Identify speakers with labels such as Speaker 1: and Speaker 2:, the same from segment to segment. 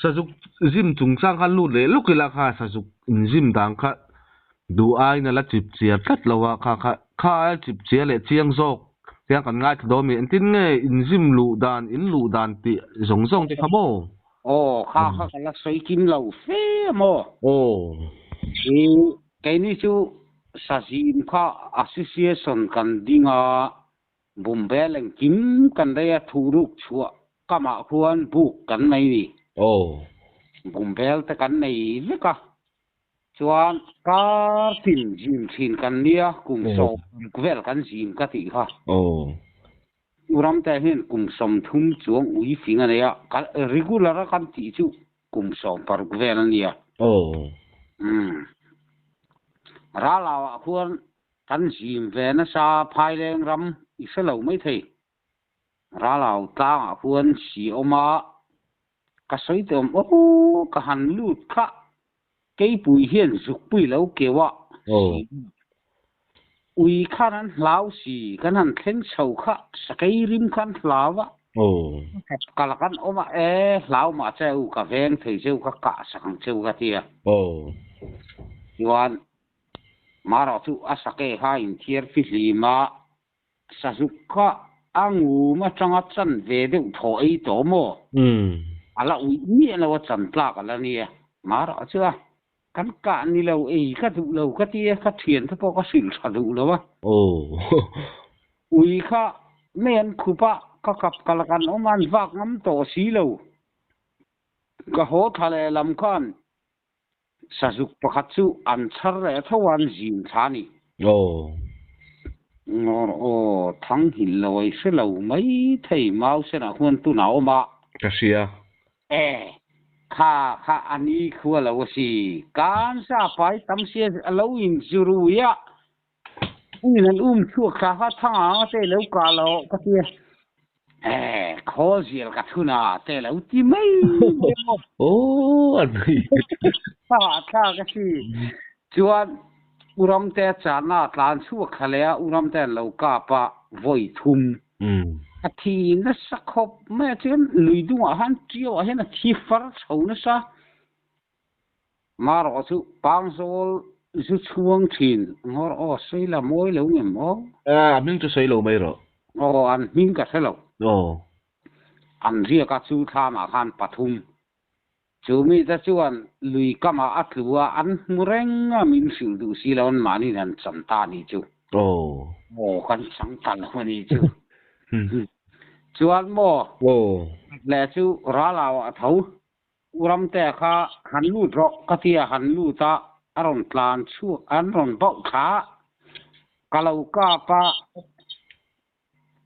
Speaker 1: sajuk zim chung sang khan lut le lokila kha sajuk zim dang kha du ai na la chip chia tat lawa kha chip chia le chiang zok tiang kan ngai do mi tin nge in zim lu dan ti zong te khamo
Speaker 2: kha la sei kim lo fe mo cái này chú sa zim kha association kan dinga Bombay lang kim kan daya thuruk chua kama khuan bu kan nei ni Bombay ta kan nei leka chuan ka tin kan nia kum so kvel kan zim ka ti ha uram ta hen kum som thum chuang ui finga ne ya regular kan ti chu kum som par kvel nia ra lawa khuan kan zim ve na sa phai leng ram isalo mai thei ra law ta khuan si oma ka soi tom ka han lut kha kei pui hian zuk pui lo kewa ui khan lau si kan han thleng chho kha sakai rim khan lawa kalakan oma lau ma cheu ka veng thei cheu ka sang cheu ka tia yuan mara tu asake ha in thier fi lima sazukha angu ma changa chan ve de tho ei to mo ala ui ni la wa chan tla kala ni mara chua kan ka ni lo ei ka du lo ka ti ka thien tho ka sil sa du lo wa ui kha men khupa ka kap kala kan oman wak ngam to si lo ka ho thale lam khan sazuk pakhat chu an char re thawan jin thani thang hil loi se lo mai thei mau se na huan tu na oma
Speaker 1: ka sia
Speaker 2: kha ani khua lo si kan sa pai tam sia alo in zuruya unan chu kha thanga te lo ka lo ka ti kho ziel ka thuna te lo ti mai
Speaker 1: ani
Speaker 2: kha ka si chuan uram te chana tlan chu khalea uram te lo ka pa voi thum athi na sakhop me chen luidu han trio hen a thi far chona sa mar o chu pangsol zu chuang thin ngor sei la moi lo ngem
Speaker 1: ming tu sei lo mai ro
Speaker 2: an ming ka selo an ria ka chu tha ma khan pathum chu mi ta chuan lui kama atlua an mureng min sil du silon mani nan chamta ni chu kan sang tan ni chu chuan mo le chu ra lawa thau uram te kha han lu ro ka tia han lu ta aron plan chu an ron bo kha kalau ka pa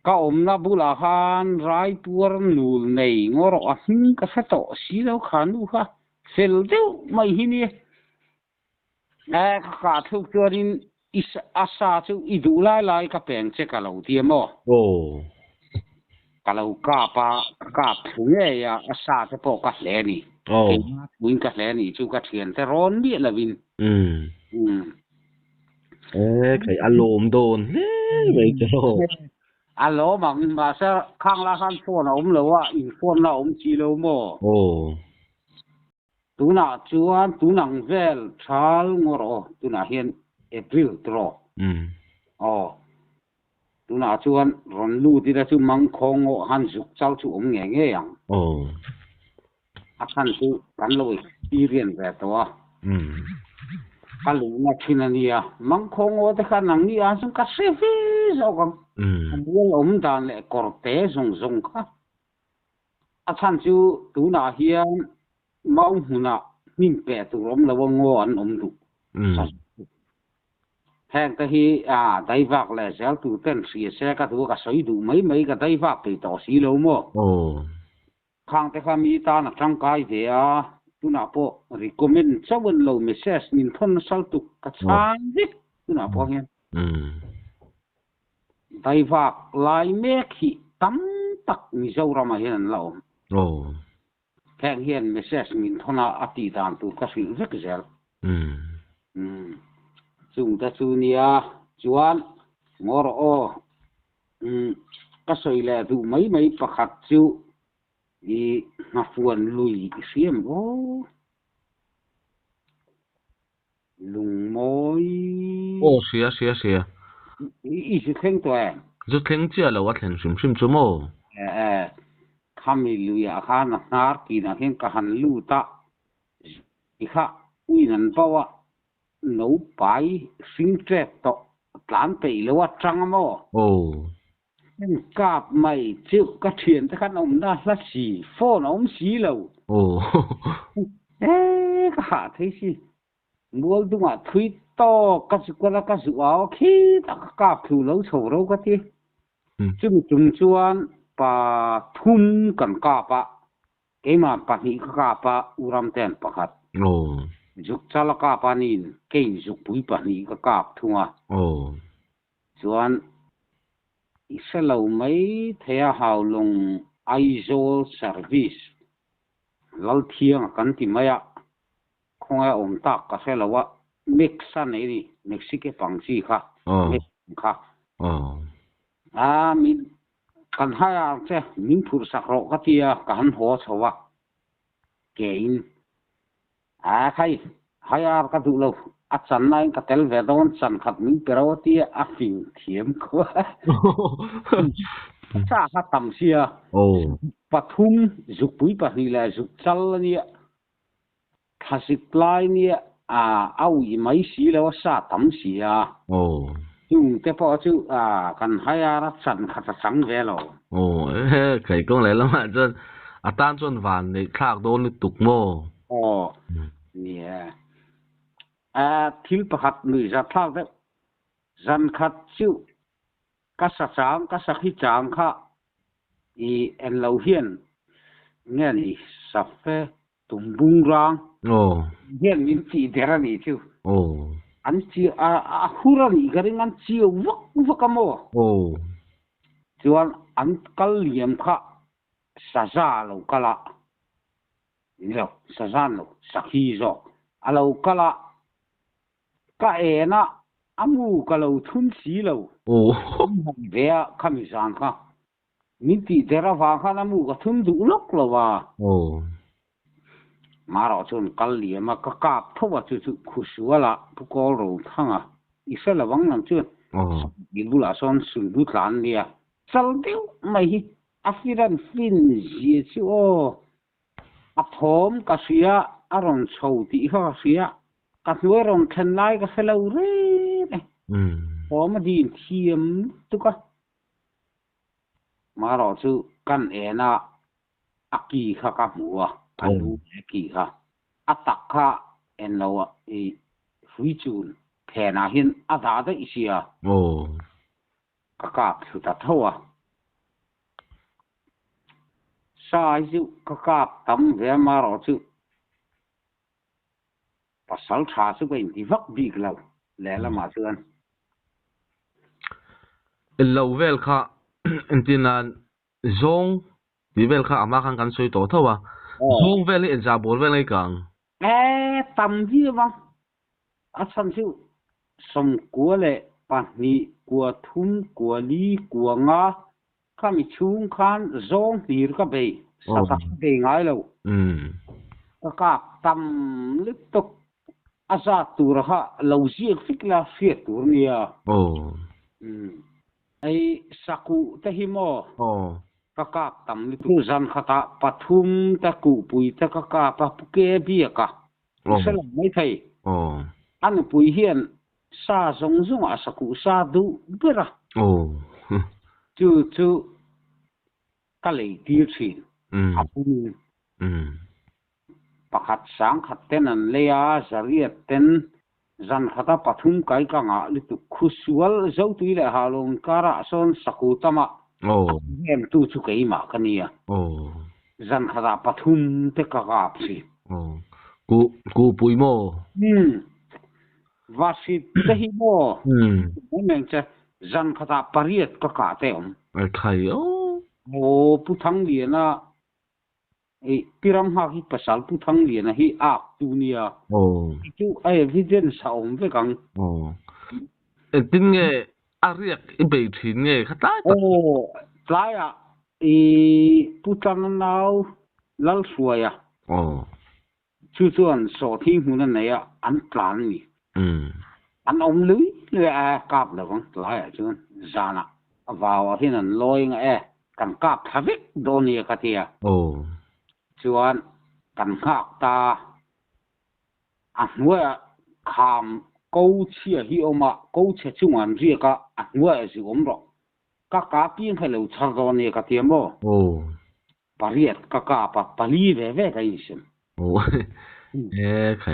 Speaker 2: ka omna bula khan rai tur nul nei ngoro a hin ka sa to si lo khanu kha sel deu mai hini ka thu churin is asa chu idu lai ka peng che ka lo ti mo kalau ka pa ka phunge ya asa te po ka le ni win ka le ni chu ka thien te ron bi la win
Speaker 1: kai alom don mai cho
Speaker 2: alo ma sa khang la khan phone om lo wa in phone la om chi lo mo tu na chuan tu nang vel thal ngoro tu na hian April tro tu na chuan ron lu ti da chu mang khong han zuk chau chu om nge yang a khan chu kan lo experience ve to kalu na chinania mang khong o te khan nang ni an sung ka se fi zo kam buông ống đàn lệ cỏ té rồng khác khan chu tu na hian mau huna min pe tu rom la ngo an du hang ta hi dai vak le sel tu ten si se ka tu ka soi du mai ka dai vak pe to si lo mo khang te khami ta na tang kai de tu na po recommend chawen lo message min thon sal tu ka chan dik tu na po hian dai vak lai me khi tam tak mi zo ra ma hian lo thang hian message min thona ati dan tu ka sil vek zel chung ta chu nia chuan ngor ka soi le du mai pakhat chu อีมาฟวนลุยเสียมโอ้ลุงโมย
Speaker 1: โอ้เสีย
Speaker 2: อีสิเข่งตัว
Speaker 1: จะเข่งเจียแล้วว่าเห็นชิมจุโม
Speaker 2: คำมีลุยอาคารนักนาร์กินเห็นกะหันลูตะอีค่ะอุ้ยนั่นเพราะว่าหนูไปสิงเจ็บต่อหลานไปแล้วว่าจังโม
Speaker 1: โอ้
Speaker 2: กาบไม่เจ้ากระเทียนแต่ขันอมน่าละสีโฟนอมสีแล้ว
Speaker 1: โอ้
Speaker 2: ก็หาที่สิมัวดูว่าทวิตต่อก็สุกละก็สุเอาคิดกาบถูแล้วโฉเราก็ที่จุ่มชวนปะทุ่มกันกาบะเกมาปะนี่กาบะอุรามเตนปะขัด
Speaker 1: โอ้
Speaker 2: จุกจะละกาบะนี่เก่งจุกปุยปะนี่ก็กาบทุ่งอ่ะ
Speaker 1: โอ้
Speaker 2: ชวนอีสเราไม่เทียหาวลง ISO service เราเที่ยงกันที่ไม่อะคงไอ้อมตักก็เสเราว่าเม็กซันนี่เม็กซิกฝั่งซีค่ะเม็กค่ะมีกันให้อาเจ้มินพูดสักรอกก็ที่กันหัวชาวะเก่งใครให้อาก็ดูเราอาจารย์นายก็เตลเวดอนสันขัดมินเปรวที่อาฟิงเทียมก็ชาขัดตั้มเสียปฐุมจุกปุยปะนี่แหละจุกจัลเนี่ยข้าศึกลายเนี่ยเอาอีไม่สีแล้วชาตั้มเสียจุงแต่พอจุกันให้อารัสันขัดสังเวลา
Speaker 1: โอ้เคยกงเลยแล้วมันจะอาตานจนหวานในคลากโดนตุกโม
Speaker 2: เนี่ยทิลประคัดหนุ่ยจะพลาดได้จันขัดชิวกัสจางกัสขิจางค่ะอีเอ็นเราเฮียนเนี่ยนี่สับเฟตุ่มบุงรังเฮียนมินจีเดรันี่ชิวอันจีฮูรันี่ก็เรื่องอันจีวักโมจวนอันกัลเลียมค่ะซาซาโลกะละนี่แหละซาซาโลสักฮีโซเรากะละก็นะอามูก็เราทุนสีเราเบียคำสั่งค่ะมิติเดราฟังค่ะอามูก็ทุนดูล็อกแล้วว่ามาเราจนกัลเลียมาก็กาบทั่วจุดขุชัวละพวกเราทั้งอิสระวังนั่นจุดยิบุลาซอนสุดหลานเนี่ยสัลเดียวไม่อาฟิรันฟินเจียชิโออาทอมก็เสียอารมณ์ชาวที่เขาเสียกัดด้วยรองคันไล่ก็เฟลเอาเร่พอมาดีเทียมตุกะมาเราสู้กันนะอากีข้ากับหัวกันดูอากีข้าอัตตะข้าเราฟิจูนแผ่นาหินอัตตาได้อีเสียกับสุดท้ายสายสู้กับตั้มเวมาเราสู้pasal chase ko in divak big law lela ma chuan
Speaker 1: law vel kha intinan zong di vel kha ama kan soi to thawa zong vel in za bol vel ai kang
Speaker 2: tam ji ma a chan chu som ko le pa ni ko thum ko li ko nga khami chung khan zong tir ka be sa ta be ngai lo ka tam lik tok asa turha lawziek fikla fiat turnia ai saku tahimo kakap tam ni tuzan khata pathum ta ku pui ta kaka pa puke biaka sel mai thai an pui hian sa zong zong asaku sa du bera chu kalei ti chin apun pakhat sang khaten an leya zariat ten zan khata pathum kai kanga litu khusual zauti le halong kara son sakutama em tu chu kai ma kania zan khata pathum te kagap si
Speaker 1: ku puimo
Speaker 2: vasit tehi mo men che zan khata pariat ka ka te
Speaker 1: khai
Speaker 2: puthang liana piram ha hi pasal puthang liana hi ak tunia chu evidence sa om ve kang
Speaker 1: tin nge ariak i be thin nge khata
Speaker 2: playa putan nau ลัลสวยอ่ะชื่อส่วนโสทิ้งหูนั่นไหนอ่ะอันกลางนี่อันอมเลยกาบแล้วของหลายจนจานะวาวที่นั่นลอยไงกันกาบทวิกโดนเนี่ยกะเทียส่วนกันขากตาอันว่าคำกูเชียฮิโอมากูเชียจุมันเรียกอันว่าสิอมรอกะกากินให้เราชาโดนเนี่ยกะเทียมบ่ปารีดกะกาปะปาลีเว่กันอีสิ
Speaker 1: ใคร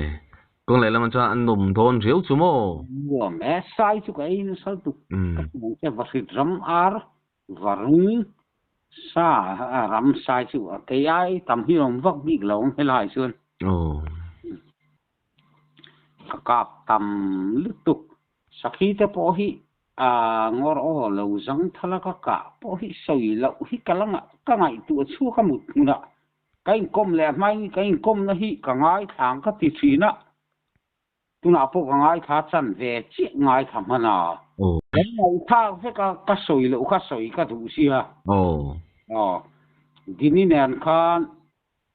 Speaker 1: 讲来了嘛，这安农村少出么？
Speaker 2: 我们晒出个一少都，这不是ram ar varung sa ram晒出啊，给爱当起用vak比龙起来算。กตำลึกตุกสักทีแต่พอฮิงอร์เราจังทะละกะพอฮิสวยเราฮิกะลังก็ไงตัวชั่วขมุดนะก็ยังก้มแหลไม่ก็ยังก้มนะฮิก็ง่ายทางก็ติดสีนะตัวน่ะพวกง่ายท่าจันเวจิง่ายทำมันแล้วไงท่าเพื่อก็สวยเราก็สวยก็ถูกเสียทีนี้เนี่ยคัน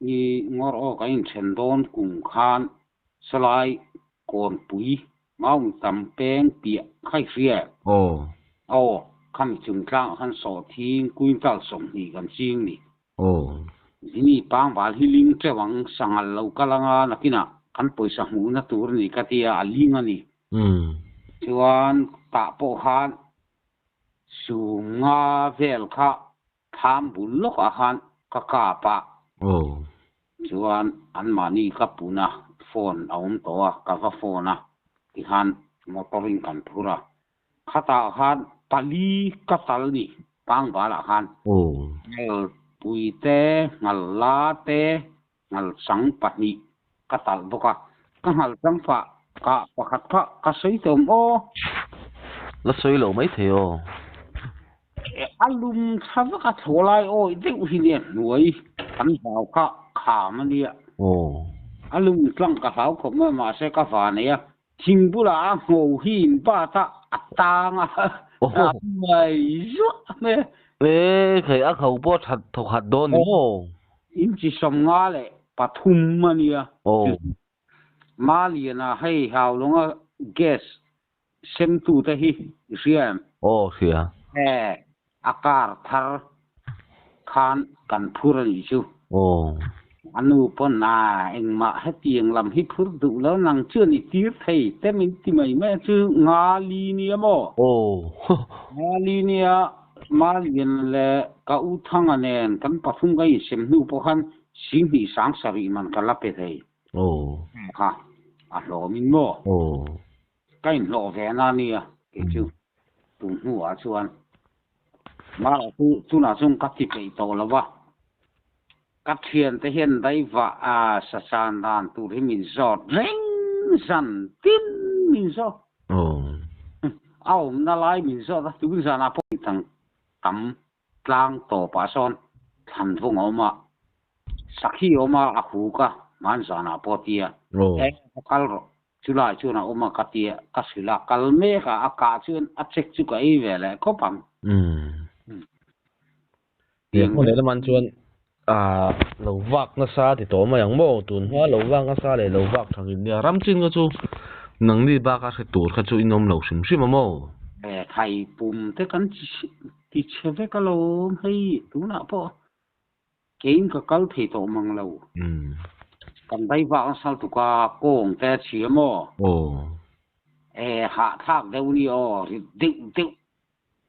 Speaker 2: นี่งอร์ก็ยังเช่นโดนกุ่งคันสลายก่อนปุ๋ยเมาตำแป้งเปียกไข่เสียคำจุงกลางขันสอทิ้งกุยตาส่งนี่กันจริงนี่ทีนี้ปางบาลฮิลิงเจ้าวังสังเรากำลังนักกินะขันป่วยสมุนตัวนี่กติยาลิงอันนี้ส่วนตาโปหันสูงาเวลค่ะทำบุญลกอาหารกะกาปะส่วนอันมานี่กับปุนะโฟนเอาตัวกับโฟนนะที่หันมอเตอร์ริงกันพูระข้าตาหันปาลีกับตัลนี่ปังบาละหันปุยเตงัลลาเตงัลสังปันีกับตัลบุกะกังัลสังฝะกะปะขัดกะกะสวยตมโอ
Speaker 1: แล้วสวยหล่อไม่เที่ยว
Speaker 2: อารมณ์ชาวกะโถไลโอเด็กที่เนี่ยหน่วยขันเบาค่ะขามันเนี่ยอารมณ์กลางกะเขาผมมาเสกฟ้าเนี่ยทิ้งบุระงูหินป้าตาอัตตางไม่ยุ่ง
Speaker 1: เคยเขาปวดถูกหัดโดน
Speaker 2: อินจิสมงาเลยปฐุมมันเนี่ยมาเลียนะให้หาวลงแก๊สเซมตูเตหิเสีย
Speaker 1: เสีย
Speaker 2: อากาศทาร์คานกันพูดอะไรชูอันนู้ปนเองมาให้เตียงลำให้พูดดูแล้วนางเชื่อนี่ตีร์ไทยแต่ไม่ที่ไม่แม่ชื่องาลีเนียมั้งาลีเนียมาเรียนเลยก็อุทังอันนี้กันปฐุมก็ยิ่งเสมนูพวกนั้นสิ่งที่สังสารีมันก็ลับไปได้ค่ะอันโลมินโม่ก็ยิ่งโลเวนันนี่เกี่ยวตุ่มหัวส่วนมาตุน่าส่งกัดที่ไปโตแล้ววะกัดเทียนแต่เห็นได้ว่าสสารดานตัวที่มินซอดเร่งสันตินมินซอดเอาน่าไล่มินซอดตัวมินซานาพงทั้งกำกลางต่อปาซอนทันฟงออกมาสักขี้ออกมาอาหูกะมันซานาพอตีกัลชุลาชุนาออกมากัตีกัสุลากัลเมฆอากาศชุนอัดเช็คจุกไอเวลเลยก็ปัง
Speaker 1: เดี๋ยวคนเดียวมันชวนเราวักนักซาที่โตมาอย่างโม่ตุนว่าเราวักนักซาเลยเราวักทางอินเดียรำจินก็จูนังนี่บ้าก็ใช้ตูดก็จูอินนมเราชิมมาโม่
Speaker 2: ไทยปุ่มแต่กันที่เชฟก็เราให้ตัวน่ะพอเก่งก็เกาที่โตมังเรากันได้วักสัลตุกาโกงแต่เชียโม่หาทากเดี๋ยวนี้เดี๋ยว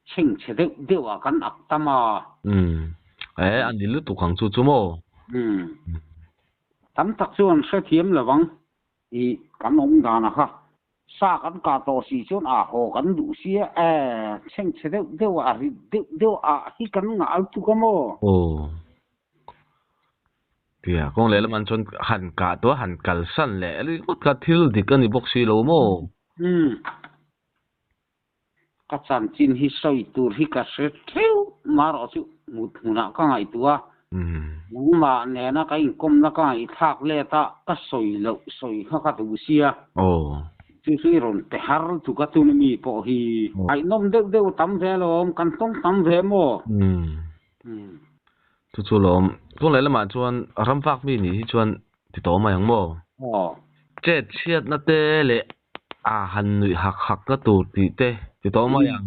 Speaker 2: เช่งเดี๋ยวกันอักตมา
Speaker 1: อันนี้ลึกตุกขังจู่ๆโม่
Speaker 2: ตั้งแต่ส่วนเสียเทียมระวังอีกันอมดานะคะซากันกาโตสีส่วนโหกันดูเสียเช่งเดี๋ยวที่กันงาตุกโม่
Speaker 1: เดี๋ยวคงเลยแล้วมันชนหันกาตัวหันกัลสันแหละหรือกัดทิลดิกันนี่บอกสีโลโม่
Speaker 2: กัดสันจินฮิสอยตูฮิกัสเซเทียวมารอจุมุดหุนักไงตัวมึงมาเนี่ยนะก็ยิ่งก้มนะก็อีทักเล่ตาก็สวยแล้วสวยเขาก็ดูเสียจู่ๆรอนแต่ฮาร์ทุกตัวนี้มีพอฮีไอ้น้องเด็กๆตั้มเวลอมกันต้องตั้มเวโม่
Speaker 1: chu lo tong le lama chuan ram fak mi ni hi chuan ti to ma yang mo che chiat na te le han nui hak na tur ti to ma yang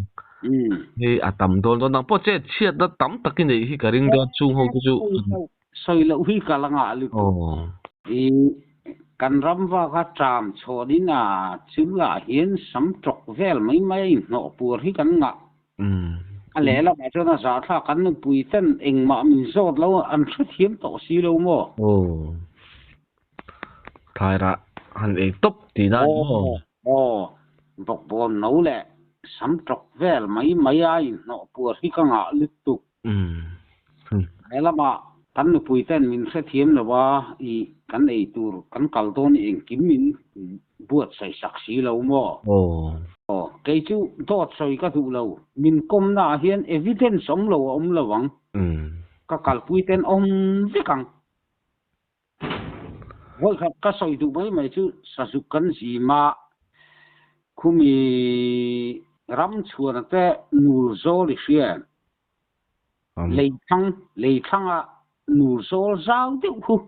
Speaker 1: hi atam don dang po che chiat na tam takin nei hi karing don chung ho chu
Speaker 2: soi lo hi kalanga lu i kan ram wa ka tram chodina chula hian sam trok vel mai no pur hi kan nga ale la ma chona za tha kan nu pui ten eng ma min zot lo an thut hiam to si lo mo
Speaker 1: thai ra han e top ti na
Speaker 2: bok bon no le sam trok vel mai ai no pur hi ka nga lu tu ale la ma kan nu pui ten min thut hiam lo wa i kan ei tur kan kal don eng kim min buat sai sak si lo mo cái chú đốt soi cái thủ lâu mình công na hiện evidence ông lâu ông là vắng các calcul tên ông biết càng vậy các soi thủ mấy chú sử dụng cái gì mà kumi ram chuan cái nụ zô lịch sử lấy thăng à nụ zô giao tiêu khu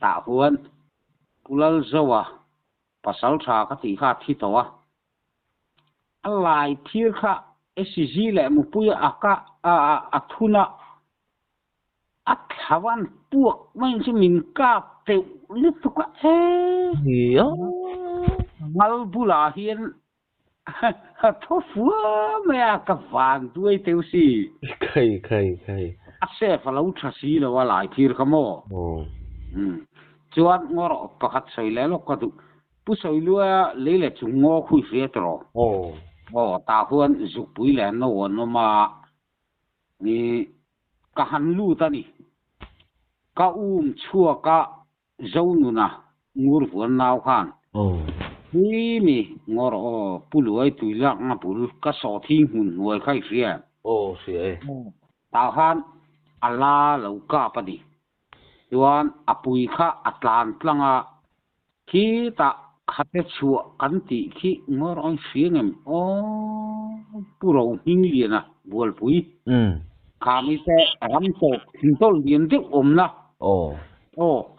Speaker 2: tạo huân kulal zô à pasal tha ka ti kha thi to alai thir kha SCG le mu puya aka athuna athawan puak mai chi min ka te lit ka yo mal bula hian tho fu me ka van duai teu si
Speaker 1: kai
Speaker 2: a se fa lo tha si lo wa lai thir ka mo chuan ngor pakhat sei le lo ka du pu soi lua le le chung ngo khui fe tro ta huan zu pui le no ma ni ka han lu ta ni ka chua ka zo nu na ngur vuan nau khan ni mi ngor pu luai tui lak na pul ka so thing hun nuai khai ria ta han ala lo ka pa di yuan apui kha atlan tlanga ki ta khate chua kan ti khi ngor on fiengem puro hingli na bol pui khami te ram to tintol lien de omna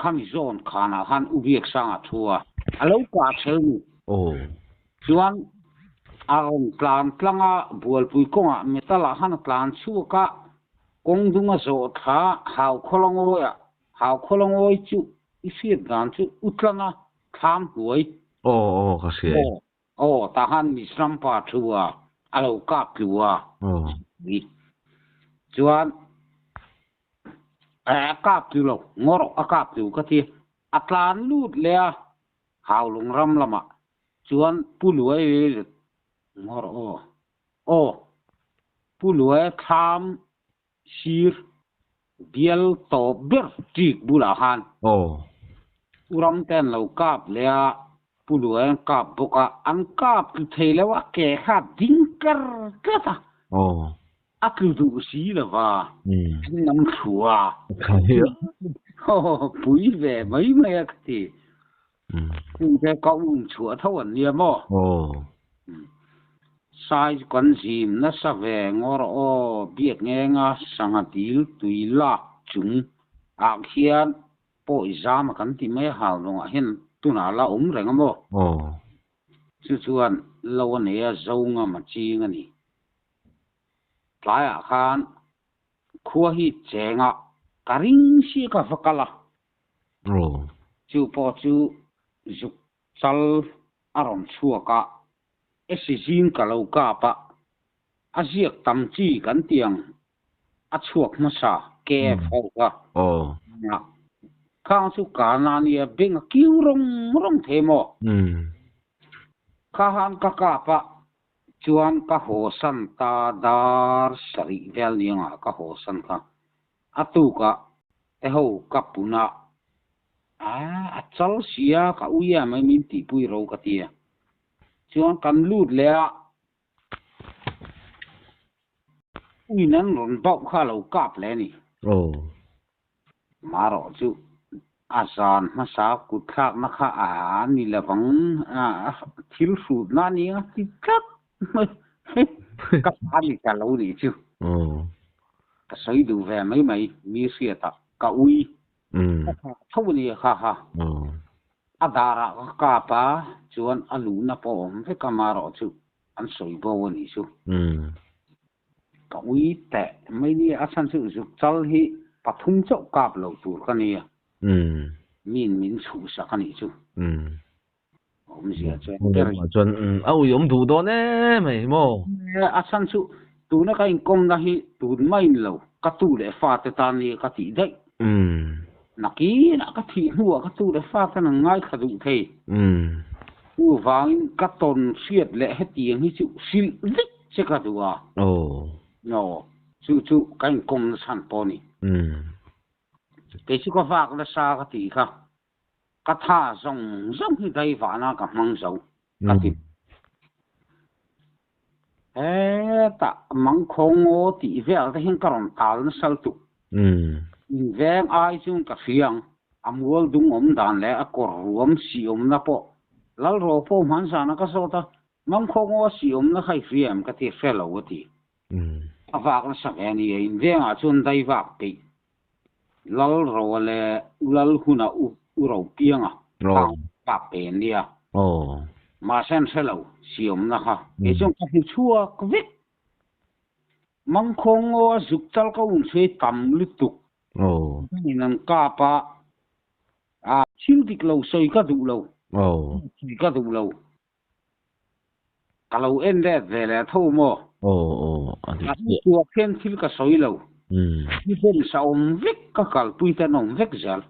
Speaker 2: khami zon khana han ubiek sanga thua alo ka cheu chuan aron plan tlanga bol pui konga metala han plan chu ka kongdunga zo tha haw kholongoi chu ifiet gan chu utlanga tham huai
Speaker 1: ka se
Speaker 2: ta han mi sram pa thua alo kap lua ni chuan kap tu lo ngor akap tu ka ti atlan lut le haw lung ram lama chuan puluai ngor puluai tham sir biel to ber tik bula han uram ten lo kap le puluan kap boka an kap tu thele wa ke kha dingkar kata aklu du si la wa nam thua pui ve mai akti ke ka chua thawan ni mo sai kan jim na sa ve ngor biek nge nga sangatil tuila chung akhian po exam kan ti mai hal long hen tuna la reng mo chuan lo ne zo nga ma chi nga ni tlaya khan khuwa hi chenga karing si ka fakala chu po chu juk chal aron chuaka esijin kalau ka pa aziak tam chi kan tiang a chuak ma sa ke phau ka khang su ka na ni beng kiu rong themo kha han ka pa chuan ka ho san ta dar sari vel ni nga ka ho san ka atu ka e ho kapuna a chal sia ka uya mai min ti pui ro ka tia chuan kan lut le ui nan ron bau kha lo kap le ni maro chu asan ma sa ku thak na kha ni la bang thil su na ni ti kap ka pa ni ka lo ni chu ก็สอยดูแวไม่มีเสียตะกะอุยเท่านี้ค่ะอาดาระก็กาปาจวนอลูนะปอมเฟกามารอจุอันสวยบ่นี่ซุกะอุยแต่ไม่นี่อาสันซุจุจัลฮิปะทุมจอกกาบโลตูกันนี่มินสูสักนี่ซุผมเสียใจ
Speaker 1: จนเอายมดูโดนไม่โม
Speaker 2: อาสันซุตูนะก็อิงกอมนะฮิตูไม่โลกะตูเลฟาตตานี่กะติได้นักกี้นักที่หัวกระตูได้ฟ้ากันง่ายขดุเทหัววางกระตนเสียดและให้เตียงให้จุสิลิเชกระดัวเนาะจุกันกลมสันปอนี่แต่ชุกฟ้าก็สากติค่ะกระท่าส่งให้ได้ฟ้านะกับมังเสากระติแต่มังคงโอติเวลได้เห็นกระรอนตาลนั่นสัลตุแวงไอจุงกะเฟียงอำวลดุงอมดานและอกรวมสิอมนะปอลลโรโฟมันสานะกะโซตะมังคงอสิอมนะไคเฟียมกะติเฟลาวติอะฟากนะสักแอนี่แวงอาจุนไดวากติลลโรและลลหุนะอุโรเปียงอ่ะปะเปนเดียมาเซนเฟลาวสิอมนะคะเอจุงกะฮิชัวกวิกมังคงอจุกตัลกะอุนเซตัมลุตุนี่นั่นกาปะชิลติกโลซอยกะดูโลกะดูโลกะโลเอ็นเดเวลาโทโมอันนี้ตัวเพิ่นทิลกะซอยโลที่เป็นซาอมวิกกะกัลปุยตะนอมวิกจัล